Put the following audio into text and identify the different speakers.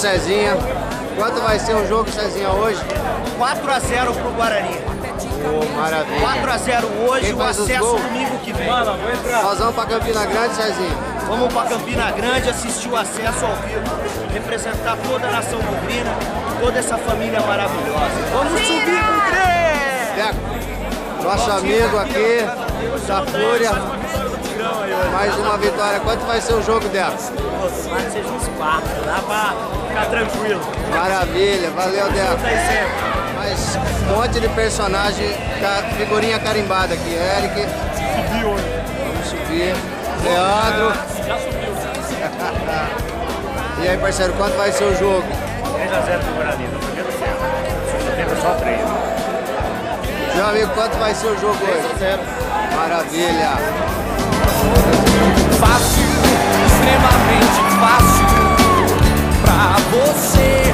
Speaker 1: Cezinha. Quanto vai ser o jogo, Cezinha, hoje?
Speaker 2: 4-0 pro Guarani.
Speaker 1: Oh, maravilha.
Speaker 2: 4-0 hoje,
Speaker 1: Quem
Speaker 2: o
Speaker 1: faz os
Speaker 2: acesso
Speaker 1: gols?
Speaker 2: domingo que vem.
Speaker 3: Mano, vou entrar.
Speaker 1: Nós vamos pra Campina Grande, Cezinha.
Speaker 2: Vamos pra Campina Grande assistir o acesso ao vivo, representar toda a nação bugrina, toda essa família maravilhosa. Vamos subir, Bugré!
Speaker 1: Deco, nosso amigo aqui, da Fúria. Mais uma vitória. Quanto vai ser o jogo, Deco?
Speaker 2: Tomara que seja uns 4, dá pra ficar tranquilo.
Speaker 1: Maravilha, valeu, Deco.
Speaker 2: Tá aí sempre.
Speaker 1: Mas um monte de personagem, figurinha carimbada aqui. Eric.
Speaker 3: Subiu hoje.
Speaker 1: Vamos subir. Leandro.
Speaker 3: Já subiu.
Speaker 1: E aí, parceiro, quanto vai ser o jogo?
Speaker 2: 3-0 pro Guarani, no primeiro tempo. No segundo tempo só 3.
Speaker 1: Meu amigo, quanto vai ser o jogo hoje?
Speaker 2: 3-0.
Speaker 1: Maravilha.
Speaker 4: Fácil, extremamente fácil pra você.